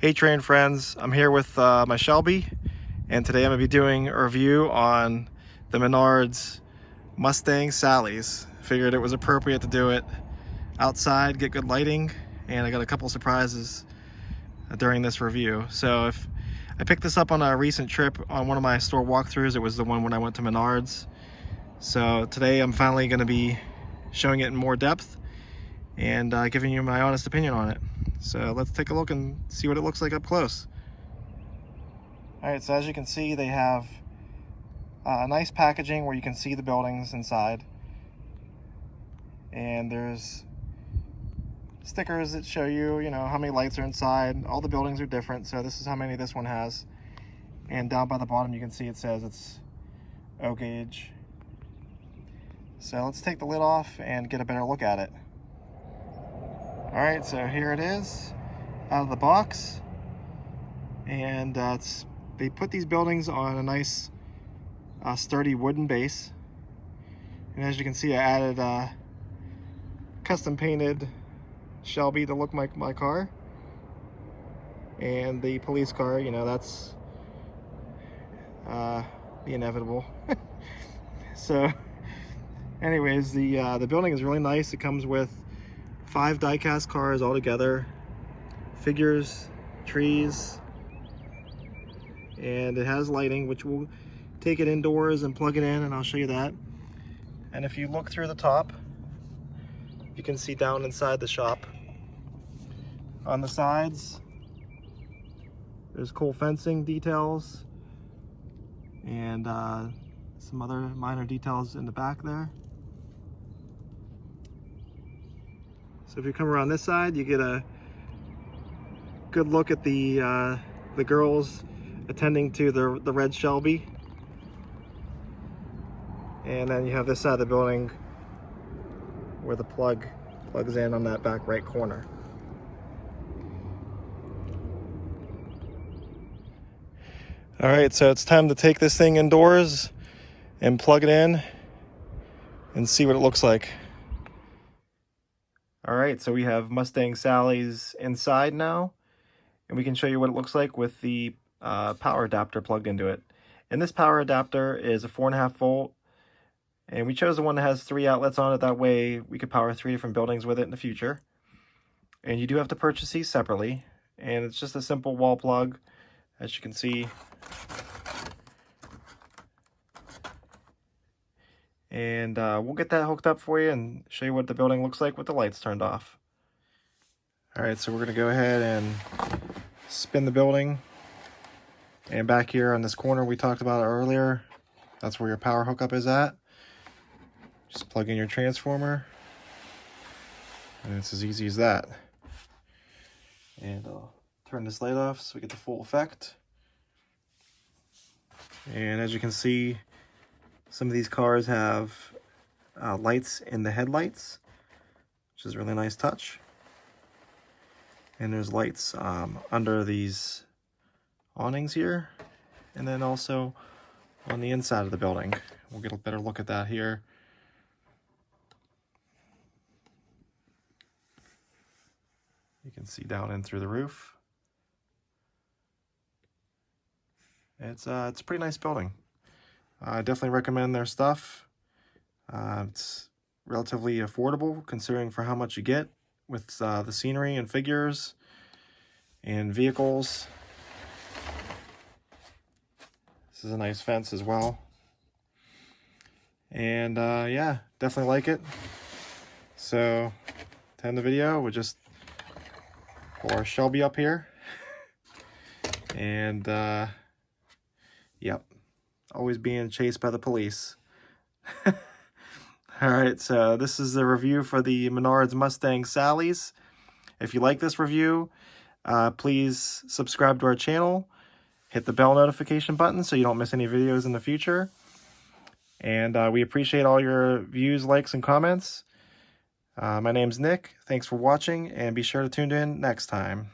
Hey train friends, I'm here with my Shelby, and today I'm going to be doing a review on the Menards Mustang Sallies. Figured it was appropriate to do it outside, get good lighting, and I got a couple surprises during this review. So if I picked this up on a recent trip on one of my store walkthroughs, it was the one when I went to Menards. So today I'm finally going to be showing it in more depth and giving you my honest opinion on it. So let's take a look and see what it looks like up close. Alright, so as you can see, they have nice packaging where you can see the buildings inside. And there's stickers that show you, how many lights are inside. All the buildings are different, so this is how many this one has. And down by the bottom you can see it says it's O gauge. So let's take the lid off and get a better look at it. Alright, so here it is out of the box, and they put these buildings on a nice sturdy wooden base, and as you can see I added custom painted Shelby to look like my car, and the police car, that's the inevitable. So anyways, the building is really nice. It comes with 5 die-cast cars all together, figures, trees, and it has lighting, which we'll take it indoors and plug it in, and I'll show you that. And if you look through the top, you can see down inside the shop. On the sides, there's cool fencing details and some other minor details in the back there. So if you come around this side, you get a good look at the girls attending to the red Shelby. And then you have this side of the building where the plug plugs in on that back right corner. All right, so it's time to take this thing indoors and plug it in and see what it looks like. All right, so we have Mustang Sallies inside now, and we can show you what it looks like with the power adapter plugged into it. And this power adapter is a 4.5 volt, and we chose the one that has 3 outlets on it. That way we could power 3 different buildings with it in the future. And you do have to purchase these separately, and it's just a simple wall plug, as you can see. And we'll get that hooked up for you and show you what the building looks like with the lights turned off. All right, so we're gonna go ahead and spin the building. And back here on this corner we talked about earlier, that's where your power hookup is at. Just plug in your transformer, and it's as easy as that. And I'll turn this light off so we get the full effect. And as you can see, some of these cars have lights in the headlights, which is a really nice touch. And there's lights under these awnings here, and then also on the inside of the building. We'll get a better look at that here. You can see down in through the roof. It's a pretty nice building. I definitely recommend their stuff. It's relatively affordable considering for how much you get with the scenery and figures and vehicles. This is a nice fence as well. And yeah, definitely like it. So to end the video, we'll just pull our Shelby up here. And yep. Always being chased by the police. Alright, so this is the review for the Menards Mustang Sallies. If you like this review, please subscribe to our channel. Hit the bell notification button so you don't miss any videos in the future. And we appreciate all your views, likes, and comments. My name's Nick. Thanks for watching, and be sure to tune in next time.